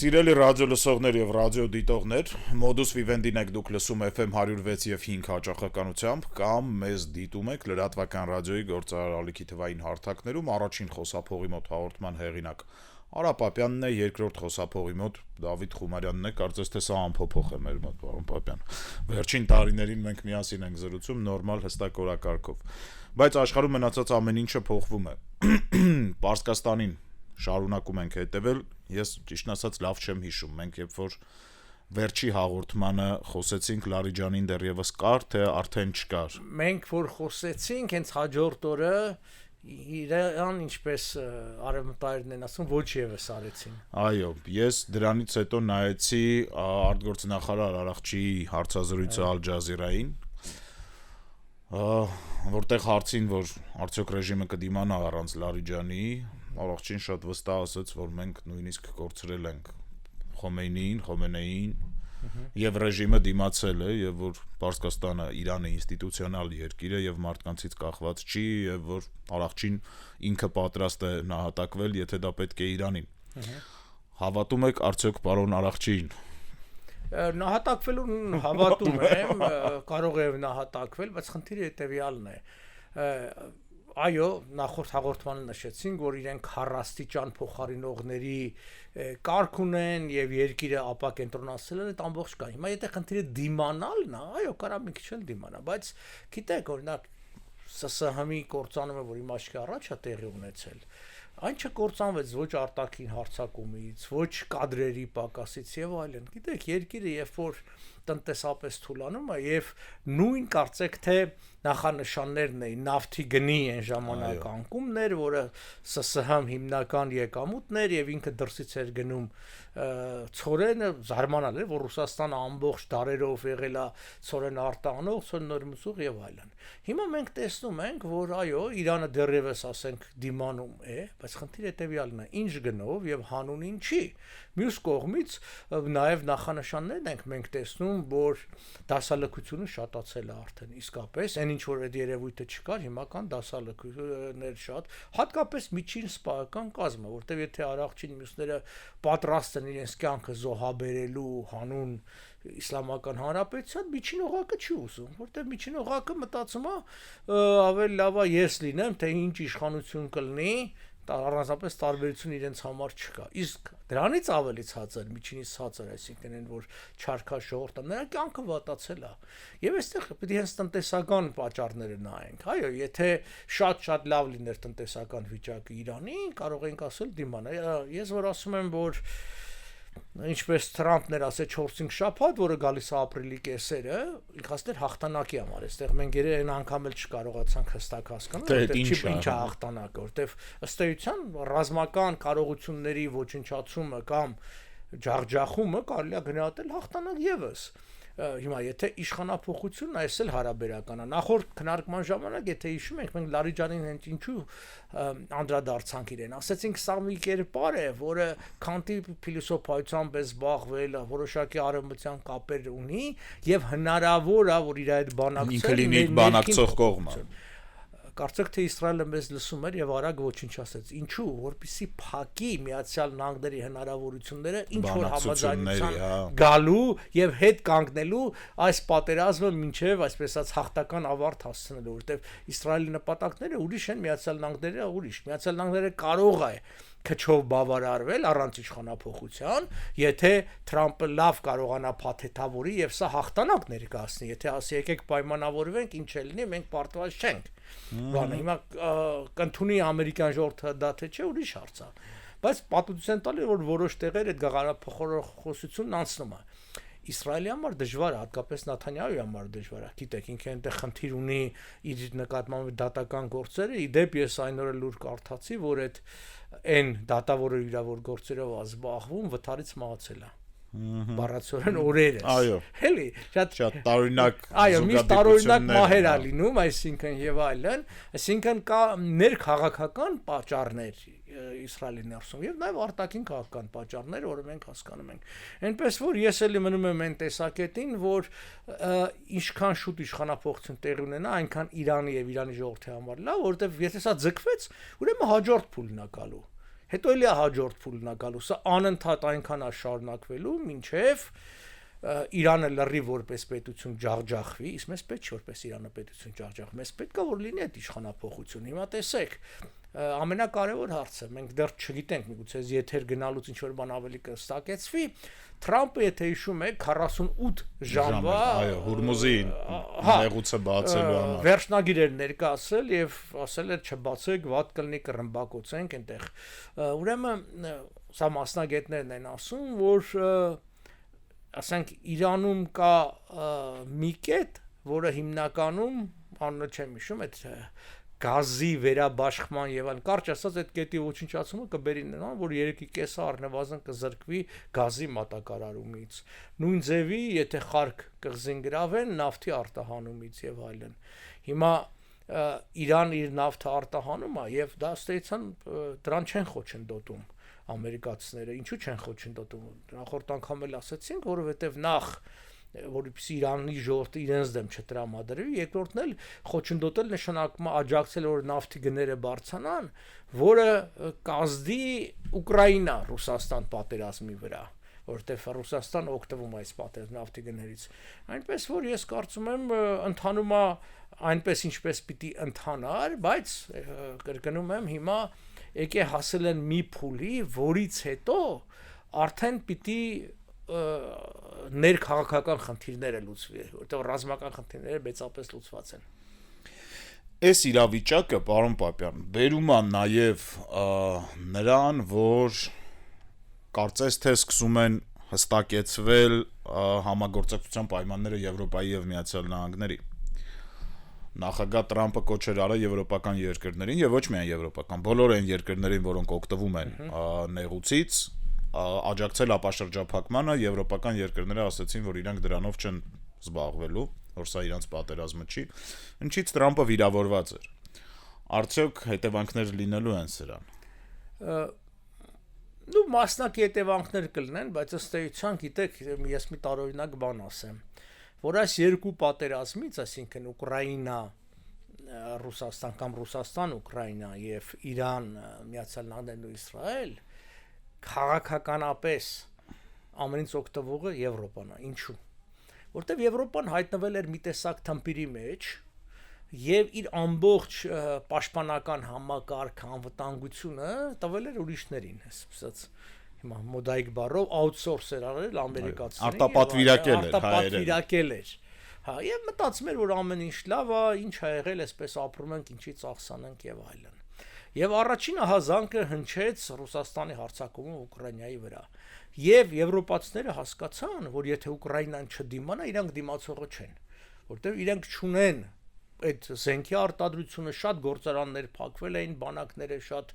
Սիրելի ռադիո լսողներ եւ ռադիո դիտողներ, Modus Vivendi-ն եք դուք լսում FM 106 եւ 5 հաճախականությամբ կամ մեզ դիտում եք լրատվական ռադիոյի գործարարալիքի թվային հարթակներում առաջին խոսափողի մոտ հաղորդման հեղինակ Արա Պապյանն է, երկրորդ խոսափողի մոտ Դավիթ Խումարյանն է, կարծես թե սա անփոփոխ է մեր մոտ, պարոն Պապյան։ Վերջին տարիներին մենք միասին ենք զրուցում նորմալ հստակ օրակարգով, բայց աշխարհում մնացած ամեն ինչը փոխվում է։ Պարսկաստանին շարունակում ենք հետևել, ես ճիշտն ասած լավ չեմ հիշում, մենք երբ որ վերջի հաղորդմանը խոսեցինք Լարիջանին դեռևս կար, թե արդեն չկար։ Մենք որ խոսեցինք, հենց հաջորդ օրը իրան ինչպես արևմտայրն են ասում, ոչ եւս արեցին։ Այո, ես դրանից հետո նայեցի արտգործնախարար Արարողջիի հարցազրույցը Ալ Ջազիրային, որտեղ հարցին, որ արդյոք ռեժիմը կդիմանա առանց Լարիջանի, Արարողջին շատ վստահ ասաց, որ մենք նույնիսկ կորցրել ենք Խոմեյնիին, եւ ռեժիմը դիմացել է, եւ որ Պարսկաստանը Իրանը ինստիտուցիոնալ երկիր է եւ մարդկանցից կախված չի, եւ որ Արարողջին ինքը պատրաստ է նահատակվել, եթե դա պետք է Իրանին։ Հավատում եք արդյոք պարոն Արարողջիին։ Նահատակվելուն հավատում եմ, կարող է նահատակվել, բայց խնդիրը հետեւյալն է։ Այո, նախորդ հաղորդմանը նշեցինք, որ իրենք հառաստիճան փոխարինողների կարգ ունեն եւ երկիրը ապակենտրոնացել են այդ ամբողջ կան։ Հիմա եթե խնդիրը դիմանալն է, այո, կարա մի քիչ էլ դիմանա, բայց գիտեք, օրինակ ՍՍՀ-ի կործանումը, որ իմ աչքի առաջ է տեղի ունեցել, այն չկործանվեց ոչ արտաքին հարձակումից, ոչ կադրերի պակասից եւ այլն։ Գիտեք, երկիրը երբ որ տնտեսապես թուլանում է եւ նույն կարծեք թե նախանշաններն էին նավթի գնի այն ժամանակ անկումներ, որը ՍՍՀ-ն հիմնական եկամուտն էր եւ ինքը դրսից էր գնում ցորենը, զարմանալ էր, որ Ռուսաստանը ամբողջ դարերով եղել է ցորեն արտանող, ցորենորմուծող եւ այլն։ Հիմա մենք տեսնում ենք, որ այո, Իրանը դեռևս ասենք դիմանում է, բայց խնդիրը հետեւյալն է, ինչ գնով եւ հանուն ինչի։ Մյուս կողմից նաեւ նախանշաններն ենք մենք տեսնում, որ դասալքությունը շատացել է արդեն իսկապես, այն ինչ որ այդ երևույթը չկար, հիմա կան դասալքներ շատ, հատկապես միջին սպայական կազմը, որտեղ եթե Արարողջին մյուսները պատրաստ են իրենց կյանքը զոհաբերելու հանուն Իսլամական Հանրապետության, միջին օղակը չի ուզում, որտեղ միջին օղակը մտածում է ավելի լավ է ես լինեմ, թե ինչ իշխանություն կլինի, առանձնապես տարբերություն իրենց համար չկա։ Իսկ դրանից ավելի ցածր, միջինից ցածր, այսինքն այն որ չարքաշողորտը նրա կյանքը վատացել է։ Եվ այստեղ պետք է հենց տնտեսական պատճառները նայենք։ Այո, եթե շատ լավ լիներ տնտեսական վիճակը Իրանի, կարող ենք ասել դիմանա։ Ես որ ասում եմ, որ ինչպես Թրամփն էր ասել 4-5 շաբաթ, որը գալիս է ապրիլի կեսերը, իհաստեր հաղթանակի համար, այստեղ մենք երեն անգամ էլ չկարողացանք հստակ հասկանալ, որտեղ չի ինչ է հաղթանակը, որտեղ ըստ էության ռազմական կարողությունների ոչնչացումը կամ ջախջախումը կարելի է գնահատել հաղթանակ եւս։ Հիմա եթե իշխանափոխությունն այս էլ հարաբերական է։ Նախորդ քննարկման ժամանակ, եթե հիշում եք, մենք Լարիջանին հենց ինչու անդրադարձանք իրեն, ասացինք սա մի կերպար է, որը քանտի փիլիսոփայությամբ է զբաղվել, որոշակի արևմտյան կապեր ունի եւ հնարավոր է, որ իր այդ բանակցել ինքը լինի բանակցող կողմը։ Կարծեք թե Իսրայելը մեզ լսում էր եւ արագ ոչնչացեց։ Ինչու, որպեսզի փակի Միացյալ Նահանգների հնարավորությունները ինչ որ համաձայնության գալու եւ հետ կանգնելու այս պատերազմը մինչեւ այսպես ասած հաղթական ավարտ հասցնելու, որովհետեւ Իսրայելի նպատակները ուրիշ են, Միացյալ Նահանգները ուրիշ։ Միացյալ Նահանգները կարող է քչով բավարարվել առանց իշխանափոխության, եթե Թրամփը լավ կարողանա փաթեթավորի եւ սա հաղթանակ ներկայացնի, եթե ասի եկեք պայմանավորվենք, ինչ է լինի, մենք պարտված չենք։ Բանը հիմա կընդունի ամերիկյան ժողովուրդը դա թե չէ, ուրիշ հարց է։ Բայց պատմության տալի որ որոշ տեղեր այդ գաղափարախոսությունն անցնում է։ Իսրայելի համար դժվար է, հատկապես Նեթանյահուի համար դժվար է։ Գիտեք, ինքը այնտեղ խնդիր ունի իր նկատմամբ դատական գործերը, իդեպ ես այն օրը լուր կարդացի, որ այն դատավորը իրավոր գործերով զբաղվում վթարից մահացել է։ Բառացիորեն օրերս։ Այո։ Էլի, շատ տարօրինակ այո, մի տարօրինակ մահեր է լինում, այսինքն եւ այլն, այսինքն կա ներքաղաքական պատճառներ Իսրայելի ներսում եւ նաեւ արտաքին քաղաքական պատճառներ, որը մենք հասկանում ենք։ Այնպես որ ես էլի մնում եմ այն տեսակետին, որ ինչքան շուտ իշխանափոխություն տեղի ունենա, այնքան Իրանի եւ Իրանի ժողովրդի համար լավ, որովհետեւ եթե սա ձգվեց, ուրեմն հաջորդ փուլն է գալու։ հետո էլի հաջորդ փուլն է գալու, սա անընդհատ այնքան է շարունակվելու, մինչև Իրանը լրի որպես պետություն ջախջախվի, իսկ մեզ պետք չէ որպես Իրանը պետություն ջախջախվի, մեզ պետք է որ լինի այդ իշխանափոխություն։ Հիմա տեսեք, ամենակարևոր հարցը, մենք դեռ չգիտենք, միգուցե եթեր գնալուց ինչ որ բան ավելի կստակեցվի, Թրամփը, եթե հիշում եք, 48 ժամվա, այո, Հուրմուզի նեղուցը բացելու համար վերջնագիր էր ներկայացրել եւ ասել էր չբացեք, վատ կլինի կռմբակոծենք այնտեղ։ Ուրեմն սա մասնագետներն են ասում, որ ասենք Իրանում կա մի կետ, որը հիմնականում անունը չեմ հիշում, այդ գազի վերաբաշխման եւ այլն, կարճ ասած այդ կետի ոչնչացումը կբերի նրան, որ 3.5-ը առնվազն կզրկվի գազի մատակարարումից, նույն ձևի, եթե խարկ կղզին գրավեն, նավթի արտահանումից եւ այլն։ Հիմա Իրան իր նավթը արտահանում է եւ դա ստեյցան դրան չեն խոչընդոտում ամերիկացիները, ինչու չեն խոչընդոտում։ Նախորդ անգամ էլ ասացինք, որովհետեւ նախ որպեսզի Իրանի ժողովուրդը իրենց դեմ չտրամադրվի, երկրորդն էլ խոչընդոտել նշանակում է աջակցել, որ նավթի գները բարձրանան, որը կազդի Ուկրաինա Ռուսաստան պատերազմի վրա, որտեղ Ռուսաստանը օգտվում է այս պատերազմի նավթի գներից։ Այնպես որ ես կարծում եմ ընթանում է այնպես ինչպես պիտի ընթանար, բայց կրկնում եմ հիմա եկե հասել են մի փուլի, որից հետո արդեն պիտի ներքաղաքական խնդիրները լուծվի, որտեղ ռազմական խնդիրները մեծապես լուծված են։ Այս իրավիճակը, պարոն Պապյան, բերում է նաև նրան, որ կարծես թե սկսում են հստակեցվել համագործակցության պայմանները Եվրոպայի եւ Միացյալ Նահանգների։ Նախագահ Տրամփը կոչեր արել եվրոպական երկրներին եւ ոչ միայն եվրոպական, բոլոր այն երկրներին, որոնք օգտվում են նեղուցից, աջակցել ապաշրջափակմանը, եվրոպական երկրները ասացին, որ իրանք դրանով չեն զբաղվելու, որ սա իրանց պատերազմը չի, ինչից Տրամփը վիրավորված էր։ Արդյոք հետևանքներ լինելու են սրան։ Նու մասնակի հետևանքներ կլինեն, բայց ըստ էության, գիտեք, ես մի տարօրինակ բան ասեմ, որ այս երկու պատերազմից, այսինքն Ուկրաինա, Ռուսաստան կամ Ռուսաստան, Ուկրաինա եւ Իրան, Միացյալ Նահանգներն ու Իսրայել, քաղաքականապես ամենից օգտվողը Եվրոպան է։ Ինչու՞։ Որտեւ Եվրոպան հայտնվել էր մի տեսակ թմբիրի մեջ եւ իր ամբողջ պաշտպանական համակարգը, անվտանգությունը տվել էր ուրիշներին, այսպես հիմա մոդայիկ բառով outsource էր արել ամերիկացիներին, արտապատվիրակել էր։ Հա, եւ մտածում էր, որ ամեն ինչ լավ է, ինչ ա եղել, այսպես ապրում ենք, ինչի ծախսանենք եւ այլն։ Եվ առաջին ահազանգը հնչեց Ռուսաստանի հարձակումը Ուկրաինայի վրա։ Եվ եվրոպացիները հասկացան, որ եթե Ուկրաինան չդիմանա, իրանք դիմացողը չեն, որտեղ իրանք չունեն այդ զենքի արտադրությունը, շատ գործարաններ փակվել էին, բանակները շատ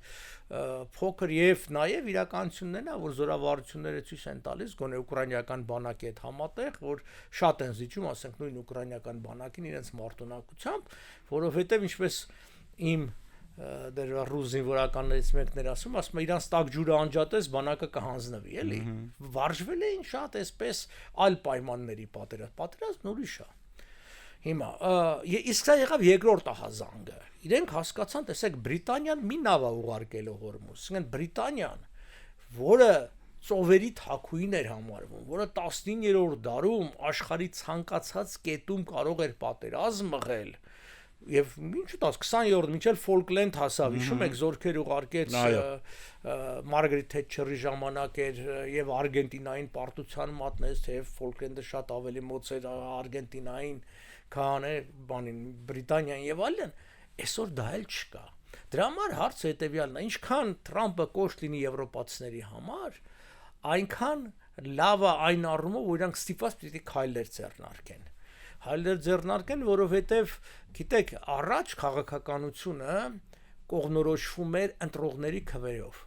փոքր եւ նաեւ իրականությունն է, որ զորավարությունները ցույց են տալիս գոնե ուկրաինական բանակի հետ համատեղ, որ շատ են զիջում, ասենք նույն ուկրաինական բանակին իրենց մարտունակությամբ, որովհետեւ ինչպես իմ դեր ռուս զինվորականներից մեկն էր ասում, իրանց տակ ջուրը անջատես, բանակը կհանձնվի, էլի։ Վարժվել էին շատ այսպես այլ պայմանների պատերազմն ուրիշ է։ Հիմա, իսկ սա եղավ երկրորդ ահազանգը։ Իրենք հասկացան, տեսեք, Բրիտանիան մի նավ է ուղարկել Հորմուզ, ասենք Բրիտանիան, որը ծովերի թաքուին էր համարվում, որը 19-րդ դարում աշխարհի ցանկացած կետում կարող էր պատերազմ մղել, եւ ինչ ուտած 20-րդ մինչել Ֆոլկլենդ հասավ, հիշում եք, զորքեր ուղարկեց Մարգարետ Թետչերի ժամանակ էր եւ Արգենտինային պարտության մատնեց, թե Ֆոլկլենդը շատ ավելի մոտ էր Արգենտինային, քան է բանին Բրիտանիան եւ այլն, այսօր դա էլ չկա։ Դրա համար հարցը հետեւյալն է, ինչքան Թրամփը կոշտ լինի եվրոպացիների համար, այնքան լավ է այն առումով, որ իրանք ստիպված պիտի քայլեր ձեռնարկեն։ Հայլեր ձեռնարկեն, որովհետև գիտեք, առաջ քաղաքականությունը կողնորոշվում էր ընտրողների քվերով։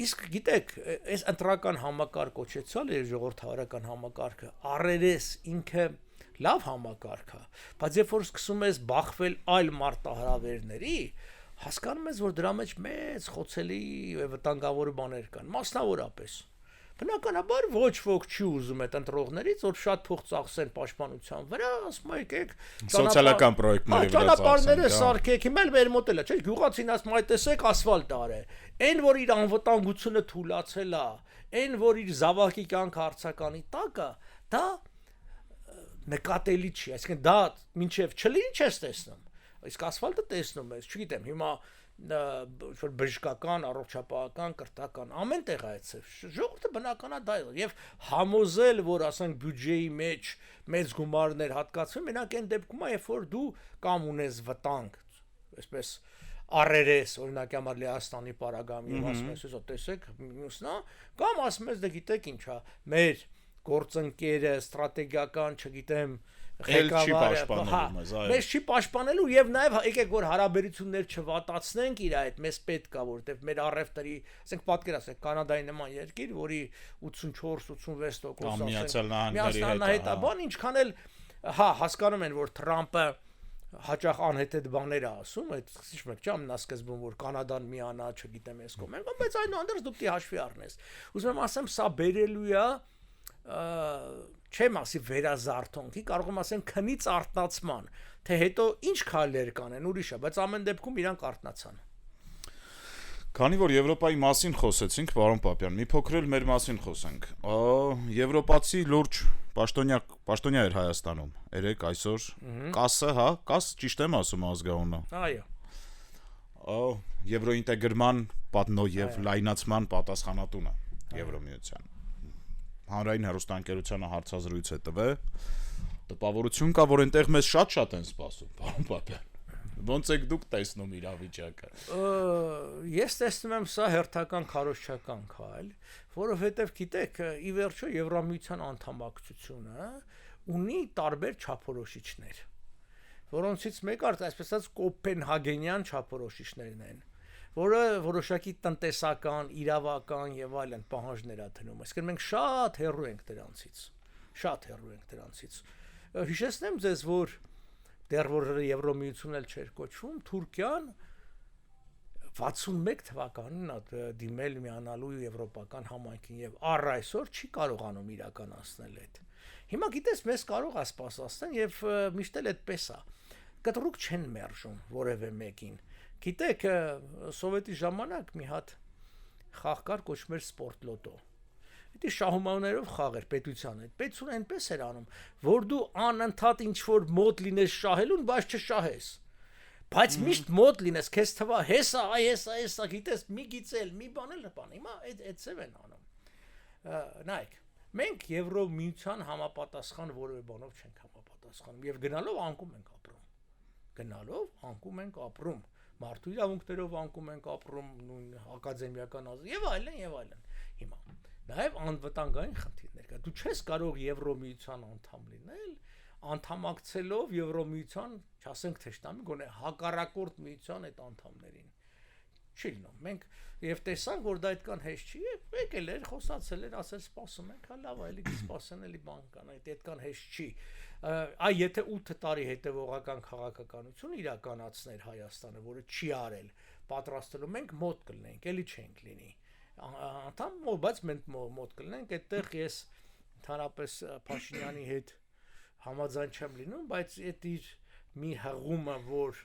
Իսկ գիտեք, այս ընտրական համակարգ կոչեցալ էր ժողովրդավարական համակարգը, առերես ինքը լավ համակարգ է, բայց երբ որ սկսում ես բախվել այլ մարտահրավերների, հասկանում ես, որ դրա մեջ մեծ խոցելի եւ վտանգավոր բաներ կան, մասնավորապես։ Բնականաբար ոչ ոք չի ուզում այդ ընտրողներից, որ շատ փող ծախսեն պաշտպանության վրա, ասում եկեք սոցիալական պրոյեկտների վրա ճանապարհները սարքեք, հիմա էլ մեր մոդելը, չէ՞, գյուղացին ասում այ տեսեք ասֆալտ արե։ Այն որ իր անվտանգությունը թույլացել է, այն որ իր զավակի կյանքը հարցականի տակ է, դա նկատելի չի, այսինքն դա մինչև չլինի չես տեսնում։ Իսկ ասֆալտը տեսնում ես, չգիտեմ, հիմա որ բժշկական, առողջապահական, կրթական ամեն տեղ այցև ժողովուրդը բնականա դա է եւ համոզել որ ասենք բյուջեի մեջ մեծ գումարներ հատկացվում մենակ այն դեպքում է երբ որ դու կամ ունես վտանգ այսպես առերես օրինակ համար Լեհաստանի պարագամի ասում ես տեսեք մյուսնա կամ ասում ես դե գիտեք ինչա մեր գործընկերը ստրատեգիական չգիտեմ ղեկավարը մեզ չի պաշտպանելու եւ նաեւ եկեք որ հարաբերություններ չվատացնենք իր այդ մեզ պետք է որովհետեւ մեր առևտրի ասենք պատկերացրեք կանադայի նման երկիր որի 84-86% Միացյալ Նահանգների հետ բան ինչքան էլ հա հասկանում են որ Թրամփը հաճախ անհետ բաներ է ասում այդ ինչ մեկ չամ նա սկզբում որ կանադան միանա չգիտեմ ես կոմեն բայց այնուհանդերձ դուք դի հաշվի առնես ուզում եմ ասեմ սա բերելու է չեմ ասի վերազարթոնքի կարող եմ ասեմ քնից արտնացման թե հետո ինչ քայլեր կանեն ուրիշ է բայց ամեն դեպքում իրանք արտնացան Քանի որ Եվրոպայի մասին խոսեցինք պարոն Պապյան մի փոքր էլ մեր մասին խոսենք Եվրոպացի լուրջ պաշտոնյա էր Հայաստանում երեք այսօր կասը հա կաս ճիշտ եմ ասում ազգանունը այո Եվրոինտեգրման պատնոյև լայնացման պատասխանատունը Եվրոմիության հանրային հեռուստաընկերությանը հարցազրույց է տվել տպավորություն կա որ այնտեղ մեզ շատ են սպասում պարոն Պապյան ոնց եք դուք տեսնում իրավիճակը ես տեսնում եմ սա հերթական քարոզչական քայլ որովհետև գիտեք ի վերջո Եվրամիության անդամակցությունը ունի տարբեր չափորոշիչներ որոնցից մեկը այսպես ասած կոպենհագենյան չափորոշիչներն են որը որոշակի տնտեսական, իրավական եւ այլն պահանջներ է դնում։ Այսինքն մենք շատ հեռու ենք դրանցից։ Հիշեցնեմ ձեզ, որ դեռ որ Եվրոմիությունն էլ չէր կոչվում, Թուրքիան 61 թվականին դիմել միանալու եվրոպական համայնքին եւ առ այսօր չի կարողանում իրականացնել այդ։ Հիմա գիտես, մեզ կարող է սպասացնել եւ միշտ էլ այդպես է։ Կտրուկ չեն մերժում որևէ մեկին։ Գիտեք, սովետի ժամանակ մի հատ խաղ կար կոչվում էր սպորտ լոտո։ Դա շահումաներով խաղ էր պետության հետ։ Պետությունը այնպես էր անում, որ դու անընդհատ ինչ որ մոտ լինես շահելուն, բայց չշահես։ Բայց միշտ մոտ լինես, քեզ թվա հեսա, հեսա, գիտես, մի գիծել, մի բանել բան։ Հիմա այդ ծև են անում։ Նայեք, մենք Եվրոմիության համապատասխան որևէ բանով չենք համապատասխանում եւ գնալով անկում ենք ապրում։ Մարդու իրավունքներով անկում ենք ապրում, նույն ակադեմիական եւ այլն։ Հիմա նաեւ անվտանգային խնդիրներ կա։ Դու չես կարող Եվրոմիության անդամ լինել, անդամակցելով Եվրոմիության, չասենք թշնամի, գոնե հակառակորդ միության այդ անդամներին։ Չի լինում։ Մենք եւ տեսանք, որ դա այդքան հեշտ չի, եկել էր, խոսացել էր, ասել սպասում ենք, հա լավ, այլի կսպասեն, էլի բան կան, այդքան հեշտ չի։ Այ եթե 8 տարի հետևողական քաղաքականություն իրականացներ Հայաստանը, որը չի արել, պատրաստելու մենք մոտ կլինենք, էլի չենք լինի։ Անդամ, բայց մենք մոտ կլինենք, այդտեղ ես ընդհանրապես Փաշինյանի հետ համաձայն չեմ լինում, բայց այդ իր մի հղումը, որ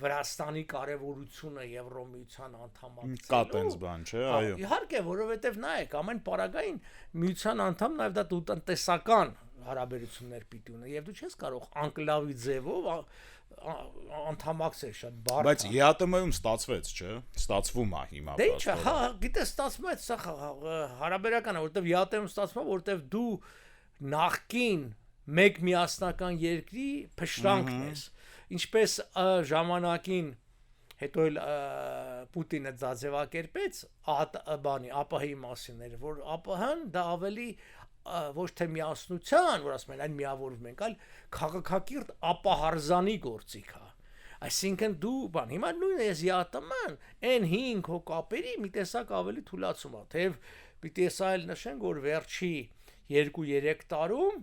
Վրաստանի կարևորությունը Եվրոմիության անդամակցելու կա տենց բան, չէ, այո։ Իհարկե, որովհետև նայեք, ամեն պարագային միության անդամ նաև դա տնտեսական հարաբերություններ պիտի ունի եւ դու չես կարող անկլավի ձևով անդամակցել շատ բարդ։ Բայց ԵԱՏՄ-ում ստացվեց, չէ՞։ Ստացվում է հիմա։ Դե ի՞նչ է, հա, գիտես, ստացվում է, սա հարաբերական է, որովհետեւ ԵԱՏՄ-ում ստացվում է, որովհետեւ դու նախքին մեկ միասնական երկրի փշրանքն ես։ Ինչպես ժամանակին հետո էլ Պուտինը դա ձևակերպեց ԱՊՀ-ի մասին էր, որ ԱՊՀ-ն դա ավելի ոչ թե միասնության, որ ասում են այն միավորվում ենք, այլ քաղաքակիրթ ապահարզանի գործիք է։ Այսինքն դու բան, հիմա նույնը ես ԵԱՏՄ-ն այն 5 հո կապերի մի տեսակ ավելի թույլատում է, թեև պիտի սա էլ նշենք, որ վերջի 2-3 տարում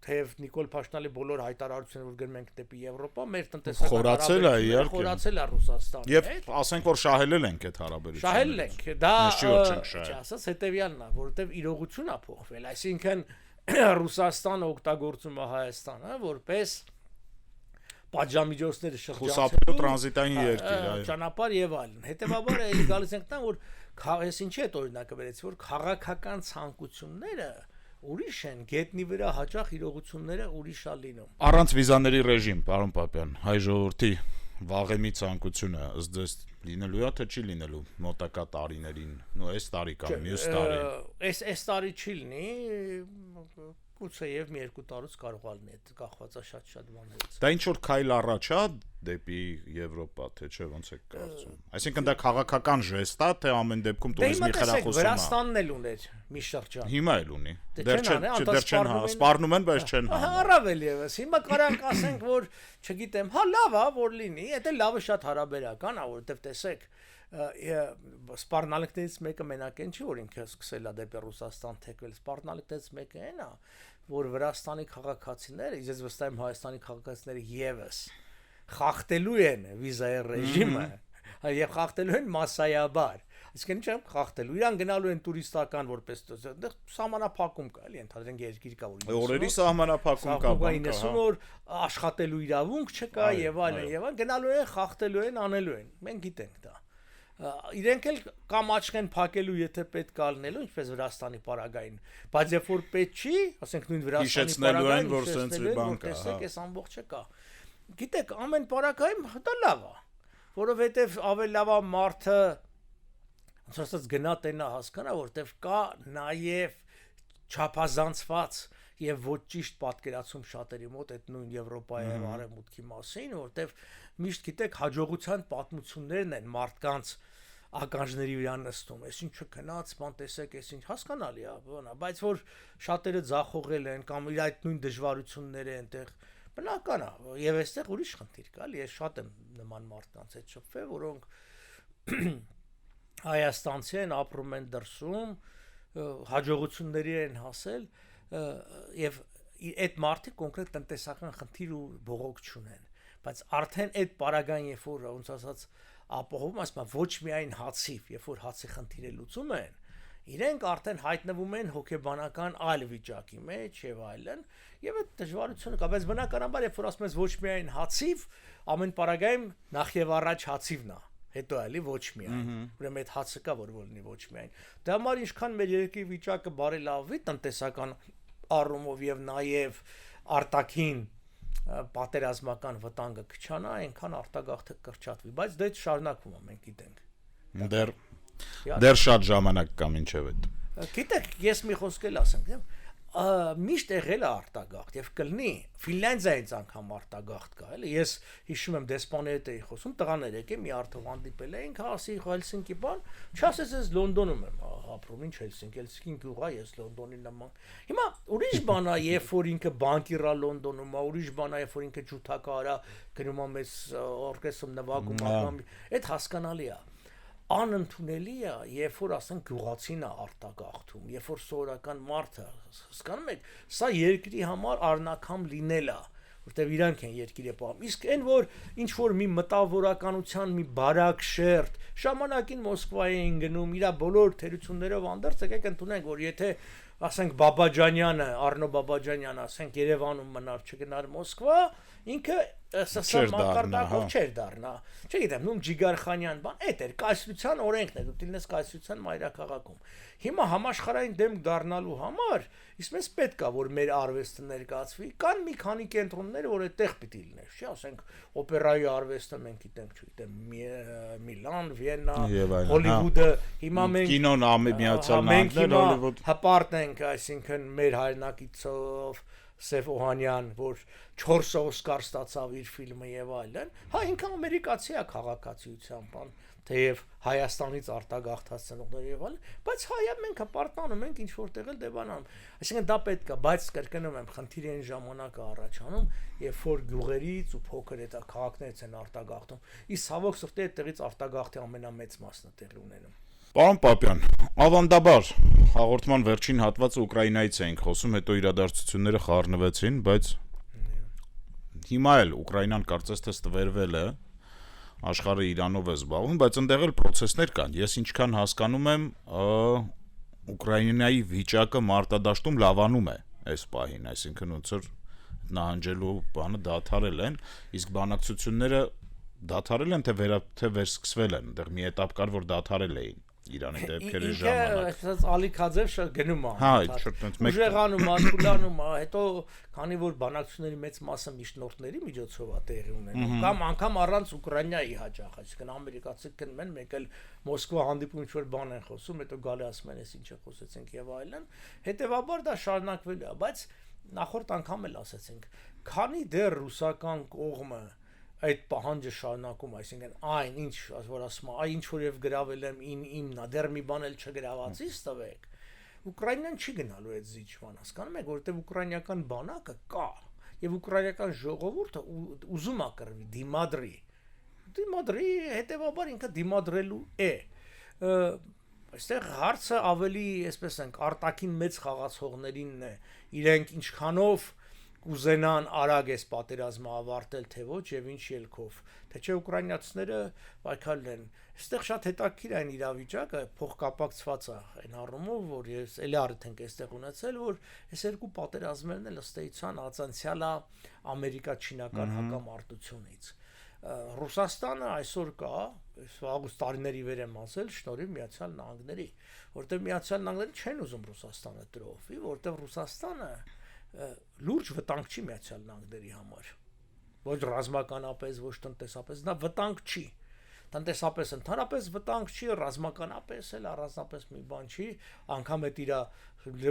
թեև Նիկոլ Փաշինյանի բոլոր հայտարարությունները որ գնում ենք դեպի Եվրոպա, մեր տնտեսական խորացել է իհարկե, խորացել է Ռուսաստանի եւ հետ։ ասենք որ շահել ենք այդ հարաբերությունները։ Շահել ենք, դա շահել։ ասած հետեւյալն է, որովհետեւ իրողությունն է փոխվել, այսինքն Ռուսաստանը օգտագործում է Հայաստանը որպես պատժամիջոցները շրջանցելու տրանզիտային երկիր, այո, ճանապարհ եւ այլն։ Հետեւաբար էլի գալիս ենք տան, որ ես ինչի հետ օրինակը վերեցի, որ քաղաքական ցանկությունները ուրիշ են, գետնի վրա հաճախ իրողությունները ուրիշ է լինում։ Առանց վիզաների ռեժիմ, պարոն Պապյան, հայ ժողովրդի վաղեմի ցանկությունը ըստ ձեզ լինելու է թե չի լինելու մոտակա տարիներին, նո այս տարի կամ մյուս տարի։ Այս տարի չի լինի, գուցե եւ մի երկու տարուց կարող է լինի, կախված է շատ բաներից։ Դա ինչ որ քայլ առաջ է դեպի Եվրոպա, թե չէ, ոնց է կարծում։ Այսինքն դա քաղաքական ժեստ է, թե ամեն դեպքում տուրիզմի խրախուսումն է։ Վրաստանն էլ ուներ մի շրջան։ Հիմա էլ ունի։ Դեռ չեն սպառնում են, բայց չեն հանում։ Առավել եւս։ Հիմա կարանք ասենք, որ չգիտեմ, հա լավ է, որ լինի, դա լավը շատ հարաբերական է, որովհետեւ տեսեք սպառնալիքներից մեկը մենակ այն չի, որ ինքը սկսել է դեպի Ռուսաստան թեքվել, սպառնալիքներից մեկը այն է, որ Վրաստանի քաղաքացիները, ես վստահ եմ Հայաստանի քաղաքացիները եւս խախտելու են վիզայի ռեժիմը, եւ խախտելու են մասսայաբար։ Այսինքն ինչ եմ խախտելու, իրան գնալու են տուրիստական որպես այդտեղ սահմանափակում կա, էլի ընդհանրեն երկիր կա, որ օրերի սահմանափակում կա, 90 օր աշխատելու իրավունք չկա եւ այլն, գնալու են, խախտելու են, անելու են։ Մենք գիտենք դա։ Իրենք էլ կամ աչք են փակելու, եթե պետք է լինելու, ինչպես Վրաստանի պարագային, բայց երբ որ պետք չի, ասենք նույն Վրաստանի պարագային, որ սենց մի բան կա, տեսեք, այս ամբողջը կա։ Գիտեք, ամեն պարագայում դա լավ է, որովհետև ավելի լավ է մարդը ոնց ասած գնա տենա հասկանա, որտեվ կա նաև չափազանցված եւ ոչ ճիշտ պատկերացում շատերի մոտ այդ նույն Եվրոպայի եւ Արևմուտքի մասին, որտեվ միշտ գիտեք հաջողության պատմություններն են մարդկանց ականջների վրա նստում, այս ինչը գնաց, բան տեսեք, այս ինչ հասկանալի է, բանա, բայց որ շատերը ձախողել են կամ իր այդ նույն դժվարությունները այնտեղ բնական է, եւ այստեղ ուրիշ խնդիր կա, ես շատ եմ նման մարդկանց հետ շփվել, որոնք հայաստանցի են, ապրում են դրսում, հաջողությունների են հասել եւ այդ մարդիկ կոնկրետ տնտեսական խնդիր ու բողոք չունեն, բայց արդեն այդ պարագան երբ որ ոնց ասած ապահովում ասում ոչ միայն հացիվ, երբ որ հացի խնդիրը լուծում են, իրենք արդեն հայտնվում են հոգեբանական այլ վիճակի մեջ եւ այլն, եւ այդ դժվարությունը կա, բայց բնականաբար երբ որ ասում ես ոչ միայն հացիվ, ամեն պարագայում նախ եւ առաջ հացիվն է, հետո էլի ոչ միայն, ուրեմն այդ հացը կա որ լինի ոչ միայն։ Դա համար ինչքան մեր երկրի վիճակը բարելավվի տնտեսական առումով եւ նաեւ արտաքին պատերազմական վտանգը կչանա, այնքան արտագաղթը կրճատվի, բայց դա շարունակվում է, մենք գիտենք։ Դեռ շատ ժամանակ կա մինչև այդ։ Գիտեք, ես մի խոսք էլ ասեմ, միշտ եղել է արտագաղթ եւ կլինի Ֆինլանդիայից անգամ արտագաղթ կա, էլի ես հիշում եմ դեսպանի հետ էի խոսում, տղաներ եկե մի արդով հանդիպել էինք, ասի Հելսինկի բան, չասես ես Լոնդոնում եմ ապրում, ինչ Հելսինկի գյուղ է, ես Լոնդոնի նման։ Հիմա ուրիշ բան է, երբ որ ինքը բանկիր է Լոնդոնում, ուրիշ բան է, երբ որ ինքը ջութակար է, գնում է մեծ օրկեստրում նվագում, այդ հասկանալի է։ Անընդունելի է, երբ որ ասենք գյուղացին է արտագաղթում, երբ որ սովորական մարդը, հասկանում եք, սա երկրի համար առնակամ լինել է, որտեղ իրանք են երկիրը պահում։ Իսկ այն որ ինչ որ մի մտավորականության մի բարակ շերտ ժամանակին Մոսկվայի էին գնում, իր բոլոր թերություններով անդերձ եկեք ընդունենք, որ եթե ասենք Բաբաջանյանը, Արնո Բաբաջանյանը, ասենք Երևանում մնար, չգնար Մոսկվա, ինքը սա մակարդակով չէր դառնա։ Չգիտեմ, նույն Ջիգարխանյան բան, այդ էր կայսրության օրենքն է, դու դիլնես կայսրության մայրաքաղաքում։ Հիմա համաշխարհային դեմ դառնալու համար, իսկ մեզ պետք է որ մեր արվեստը ներկայացվի, կան մի քանի կենտրոններ, որ այդտեղ պիտի լինեն, չէ՞, ասենք օպերայի արվեստը մենք գիտենք, չգիտեմ, Միլան, Վիեննա, Հոլիվուդը, հիմա մենք կինոն Միացյալ Նահանգներ, Հոլիվուդ հպարտենք, այսինքն մեր հայրենակիցով Սև Օհանյան, որ 4 Օսկար ստացավ իր ֆիլմը եւ այլն, հա ինքը ամերիկացի է քաղաքացիությամբ, բան, թեև Հայաստանից արտագաղթած ծնողներ եւ այլն, բայց հայա մենք հպարտանում ենք ինչ որտեղ էլ դեվանանում։ Այսինքն դա պետք է, բայց կրկնում եմ, խնդիրի այն ժամանակը առաջանում, երբ որ գյուղերից ու փոքր այդ քաղաքներից են արտագաղթում։ Իսկ ցավոք սրտի այդտեղից արտագաղթի ամենամեծ մասն է տեղի ունենում։ Պարոն Պապյան, ավանդաբար հաղորդման վերջին հատվածը Ուկրաինայից էինք խոսում, հետո իրադարձությունները խառնվեցին, բայց հիմա էլ Ուկրաինան կարծես թե ստվերվել է, աշխարհը Իրանով է զբաղվում, բայց ընդեղ էլ process-ներ կան։ Ես ինչքան հասկանում եմ, Ուկրաինայի վիճակը մարտադաշտում լավանում է այս պահին, այսինքն ոնց որ նահանջելու բանը դադարել են, իսկ բանակցությունները դադարել են թե վերսկսվել են, այնտեղ մի этап կար, որ դադարել էին Իրանի դեպքերի ժամանակ։ Այսպես Ալիքաձև գնում է։ Հա, շփոթ մեկ ուժեղանում է, թուլանում է, հետո քանի որ բանակցությունների մեծ մասը միջնորդների միջոցով է տեղի ունենում, կամ անգամ առանց Ուկրաինայի հաջող, այսինքն ամերիկացիք գնում են, մեկ էլ Մոսկվա հանդիպում ինչ-որ բան են խոսում, հետո գալի ասում են, այս ինչը խոսեցինք եւ այլն, հետեւաբար դա շարունակվելու է, բայց նախորդ անգամ էլ ասացինք, քանի դեռ ռուսական կողմը այդ պահանջը շարունակում, այսինքն այն ինչ որ ասում է, այն ինչ որ եւ գրավել եմ իմն է, դեռ մի բան էլ չգրավացից տվեք։ Ուկրաինան չի գնալու այդ զիջման, հասկանում եք, որովհետեւ ուկրաինական բանակը կա եւ ուկրաինական ժողովուրդը ուզում է կռվի, դիմադրի, հետեւաբար ինքը դիմադրելու է։ Այստեղ հարցը ավելի, այսպես ենք, արտաքին մեծ խաղացողներինն է, իրենք ինչքանով կուզենան արագ այս պատերազմը ավարտել թե ոչ եւ ինչ ելքով, թե չէ ուկրաինացիները պայքարել են։ Այստեղ շատ հետաքրքիր է այն իրավիճակը, փոխկապակցված է այն առումով, որ ես էլի արդեն ենք այստեղ ունեցել, որ այս երկու պատերազմներն էլ ըստ էության ածանցյալ է ամերիկա-չինական հակամարտությունից։ Ռուսաստանը այսօր կա, վաղուց տարիների վեր եմ ասել, շնորհիվ Միացյալ Նահանգների, որտեղ Միացյալ Նահանգները չեն ուզում Ռուսաստանը տրոհվի, որտեղ Ռուսաստանը լուրջ վտանգ չի Միացյալ Նահանգների համար, ոչ ռազմականապես, ոչ տնտեսապես, դա վտանգ չի, տնտեսապես ընդհանրապես վտանգ չի, ռազմականապես էլ առանձնապես մի բան չի, անգամ այդ իր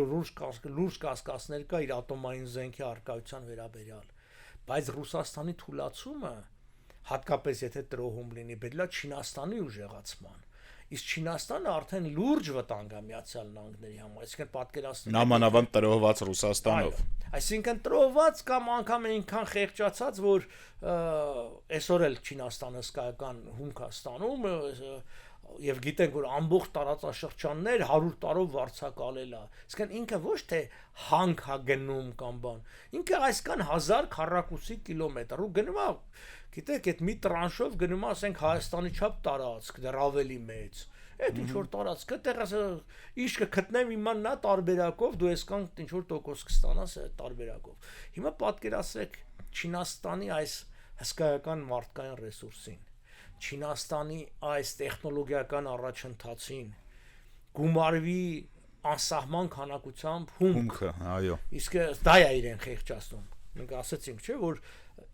լուրջ կասկածներ կա իր ատոմային զենքի առկայության վերաբերյալ, բայց Ռուսաստանի թուլացումը, հատկապես եթե տրոհում լինի, պետք է Չինաստանի ուժեղացման, իսկ Չինաստանը արդեն լուրջ վտանգ է Միացյալ Նահանգների համար, այսինքն պատկերացնում նամանավանդ տրոհված Ռուսաստանով։ Այսինքն տրոհված կամ անգամ այնքան խեղճացած, որ այսօր էլ Չինաստանը հսկայական հումք է ստանում եւ գիտենք որ ամբողջ տարածաշրջաններ 100 տարով վարձակալել է։ Իսկն ինքը ոչ թե հանք է գնում կամ բան, ինքը այսքան 1000 քառակուսի կիլոմետր ու գնում է, գիտեք, այդ մի տրանշով գնում է, ասենք Հայաստանի չափ տարածք, դեռ ավելի մեծ։ Այդ ինչ որ տարածքը տեղը ինչ կգտնեմ իմանա նա տարբերակով դու այսքան ինչ որ տոկոս կստանաս այդ տարբերակով։ Հիմա պատկերացրեք Չինաստանի այս հսկայական մարդկային ռեսուրսին, Չինաստանի այս տեխնոլոգիական առաջընթացին գումարվի անսահման քանակությամբ հումքը, այո։ Իսկ դա է իրեն խեղճացնում։ Մենք ասացինք, չէ, որ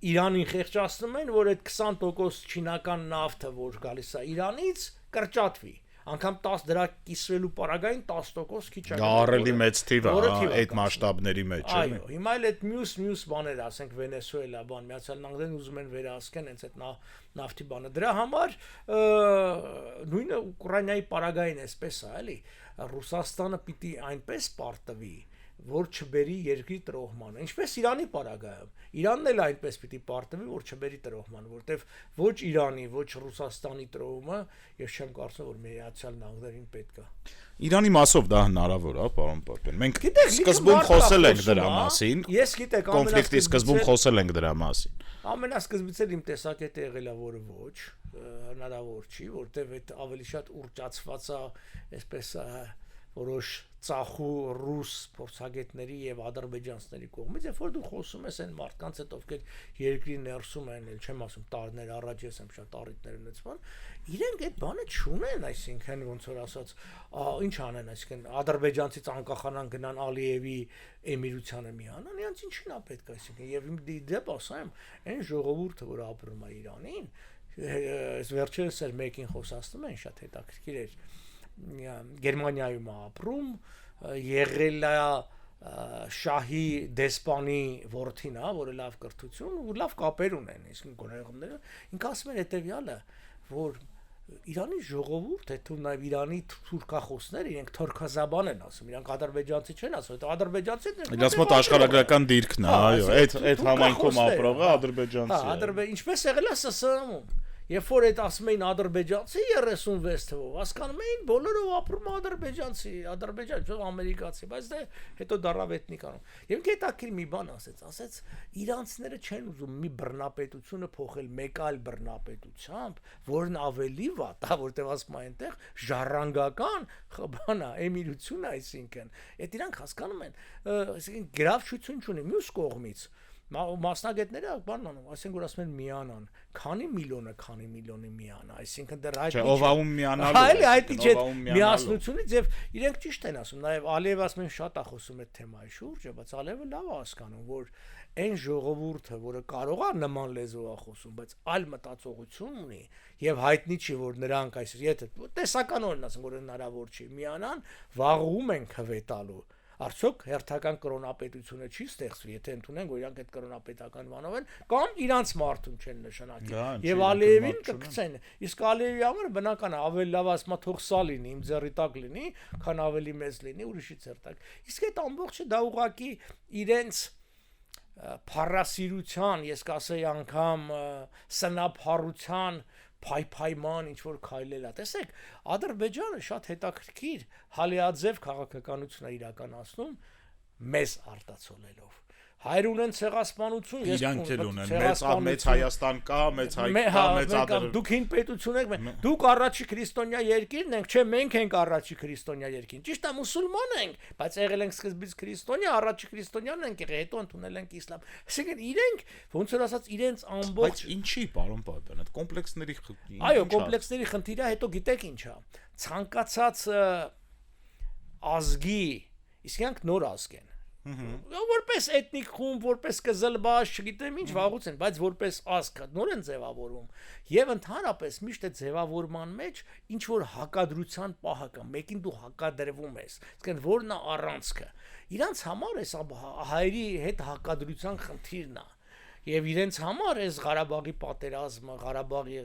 Իրանին խեղճացնում են, որ այդ 20% չինական նավթը, որ գալիս է Իրանից, կրճատվի։ Անկամ 10 դրա կիսվելու պարագային 10% քիչ է։ Դա առելի մեծ թիվ է այդ մասշտաբների մեջ, այո, հիմա էլ այդ մյուս բաները, ասենք Վենեսուելա, բան, Միացյալ Նահանգներն ուզում են վերահսկեն հենց այդ նավթի բանը։ Դրա համար նույնը Ուկրաինայի պարագային էսպես է, էլի, Ռուսաստանը պիտի այնպես պարտվի, որ չբերի երկրի տրոհմանը, ինչպես Իրանի պարագայում։ Իրանն էլ այնպես պիտի պարտվի, որ չբերի տրոհման, որտեվ ոչ Իրանի, ոչ Ռուսաստանի տրոհումը, ես չեմ կարծում, որ Միացյալ Նահանգներին պետք է։ Իրանի մասով դա հնարավոր է, պարոն Պապյան։ Մենք սկզբում խոսել ենք դրա մասին։ Ես գիտեք, կոնֆլիկտի սկզբում խոսել ենք դրա մասին։ Ամենասկզբից էլ իմ տեսակետը եղել է, որ ոչ, հնարավոր չի, որտեվ այդ ավելի շատ ուռճացված է, այսպես որոշ ծախու ռուս փորձագետների եւ ադրբեջանցիների կողմից, երբ որ դու խոսում ես այն մարդկանց հետ, ովքեր երկրի ներսում են, էլ չեմ ասում տարիներ առաջ ես եմ շատ առիթներ ունեցման, իրենք այդ բանը չունեն, այսինքն ոնց որ ասած, ինչ անեն, այսինքն ադրբեջանցից անկախանան գնան Ալիևի էմիրությանը միանան, իրանց ինչին է պետք, այսինքն եւ իմ դեպ ասեմ, այն ժողովուրդը, որ ապրում է Իրանին, այս վերջերս էր մեկին խոսացնում են, շատ հետաքրքիր էր Գերմանիայում ապրում, եղել է շահի դեսպանի որդին, որը լավ կրթություն ու լավ կապեր ունեն, իսկ գոնեղումները, ինքը ասում էր հետևյալը, որ Իրանի ժողովուրդը, թույնավ Իրանի թուրքախոսներ, իրենք թուրքազաբան են ասում, իրանք ադրբեջանցի չեն ասում, դա ադրբեջանցիներն իրաց մոտ աշխարհագրական դիրքն է, այո, այդ համայնքում ապրողը ադրբեջանցի է։ Ինչպես եղել է ՍՍՀ-ում։ երբ որ այդ ասում էին ադրբեջանցի 36 թվով, հասկանում էին բոլորը ապրում ադրբեջանցի, ադրբեջան, ամերիկացի, բայց դե հետո դարավ էթնիկանում։ Եվ գետակիր մի բան ասեց, իրանցիները չեն ուզում մի բռնապետությունը փոխել մեկ այլ բռնապետությամբ, որն ավելի վատ է, որտեղ ասում են այնտեղ ժառանգական բան է, էմիրություն է, այսինքն, այդ իրանք հասկանում են, այսինքն գրավչություն չունի մյուս կողմից մասնագետները բան անում, ասենք որ ասում են միանան, քանի միլիոնը միանա, այսինքն դեռ հայտնի չէ, ով անում միանալու, այլ հայտնի չէ միասնությունից եւ իրենք ճիշտ են ասում, նաեւ Ալիևը ասում են շատ է խոսում այդ թեմայի շուրջը, բայց Ալիևը լավ է հասկանում, որ այն ժողովուրդը, որը կարող է նման լեզվով խոսում, բայց այլ մտածողություն ունի եւ հայտնի չի, որ նրանք այսպես եթե տեսական օրն ասեմ, որ հնարավոր չի միանան, վաղում են քվետալու Արդյոք հերթական կրոնապետությունը չի ստեղծվի, եթե ընդունենք, որ իրանք այդ կրոնապետական բանով են, կամ իրանց մարդուն չեն նշանակի։ Եվ Ալիևին կգցեն։ Իսկ Ալիևի համար բնական է, ավելի լավ ասма թող սա լինի, իմ ձեռի տակ լինի, քան ավելի մեծ լինի ուրիշի ձեռի տակ։ Իսկ այդ ամբողջը դա ուղղակի իրենց փառասիրության, ես կասեի անգամ սնափառության փայփայման ինչ որ քայլել է։ Տեսեք, Ադրբեջանը շատ հետաքրքիր հալիաձև քաղաքականություն է իրականացնում մեզ արտացոլելով։ Հայր ունեն ցեղասպանություն, ես ունեն մեծ Հայաստան կա, մեծ հայ կա, մեծ ադրբեջան։ Դուք հին պետություն եք, դուք առաջի քրիստոնյա երկիրն ենք, չէ, մենք ենք առաջի քրիստոնյա երկիրն։ Ճիշտ է, մուսուլման ենք, բայց եղել ենք սկզբից քրիստոնյա, առաջի քրիստոնյան ենք եղել, հետո ընդունել ենք իսլամ։ Այսինքն իրենք ոնց որ ասած իրենց ամբողջ Բայց ինչի, պարոն Պապյան, այդ կոմպլեքսների Այո, կոմպլեքսների խնդիրը հետո գիտեք ինչ է։ Ցանկացած ազգի, իսկ իրանք նոր ազգ են։ Որպես էթնիկ խումբ, որպես կզլբաշ, չգիտեմ ինչ վաղուց են, բայց որպես ազգ նոր են ձևավորում եւ ընդհանրապես միշտ այդ ձևավորման մեջ ինչ որ հակադրության պահ կա, մեկին դու հակադրվում ես, այսինքն որն է առանցքը։ Իրանց համար էս հայերի հետ հակադրության խնդիրն է եւ իրենց համար էս Ղարաբաղի պատերազմը, Ղարաբաղի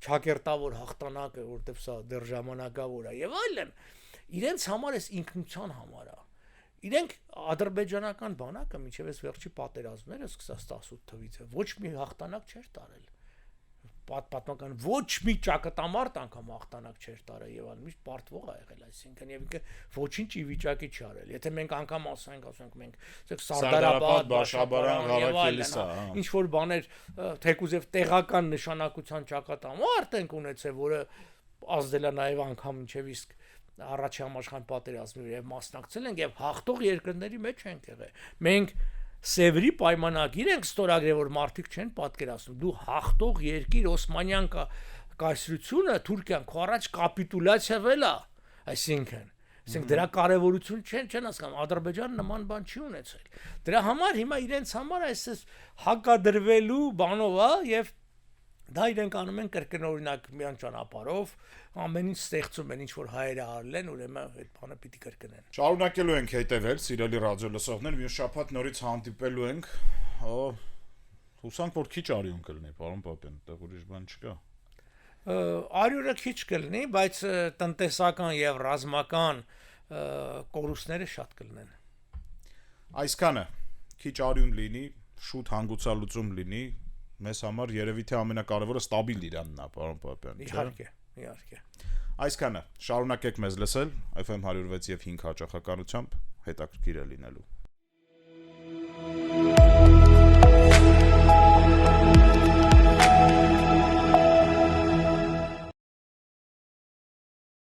ճակերտավոր հաղթանակը, որտեղ սա դեռ ժամանակավոր է եւ այլն, իրենց համար էս ինքնության համար է։ Իրենք ադրբեջանական բանակը մինչև այս վերջի պատերազմները սկսած 18 թվից ոչ մի հաղթանակ չէր տարել։ Պատմական ոչ մի ճակատամարտ անգամ հաղթանակ չէր տարել եւ ան միշտ պարտվող է եղել, այսինքն եւ ինքը ոչինչ ի վիճակի չարել։ Եթե մենք անգամ ասենք մենք Սարդարաբադ, Բաշաբարան, Ղարաքելիսա, ինչ որ բաներ թեկուզ եւ տեղական նշանակության ճակատամարտ ենք ունեցել, որը ազդել է նաեւ անգամ մինչև իսկ առաջի համաշխարհային պատերազմի եւ մասնակցել ենք եւ հաղթող երկրների մեջ ենք եղել։ Մենք Սևրի պայմանագիր ենք ստորագրել, որ մարդիկ չեն պատկերացնում։ Դու հաղթող երկիր Օսմանյան կայսրությունը Թուրքիան քո առաջ կապիտուլյացիա վելա, այսինքն դրա կարևորություն չեն հասկանում։ Ադրբեջանը նման բան չի ունեցել։ Դրա համար հիմա իրենց համար այսպես հակադրվելու բանով է եւ դա իրենք անում են կրկնօրինակ միան ճանապարհով, ամեն ինչ ստեղծում են, ինչ որ հայերը արել են, ուրեմն այդ բանը պիտի կրկնեն։ Շարունակելու ենք հետևել, սիրելի ռադիո լսողներ, մյուս շաբաթ նորից հանդիպելու ենք։ Հուսանք, որ քիչ արյուն կլինի, պարոն Պապյան, դեռ ուրիշ բան չկա։ Արյունը քիչ կլինի, բայց տնտեսական եւ ռազմական կորուստները շատ կլինեն։ Այսքանը քիչ արյուն լինի, շուտ հանգուցալուծում լինի, մեզ համար երևի թե ամենակարևորը ստաբիլ Իրանն է, պարոն Պապյան, չէ՞։ Իհարկե։ Այսքանը շարունակեք մեզ լսել FM 106 եւ 5 հաճախականությամբ հետաքրքիր է լինելու։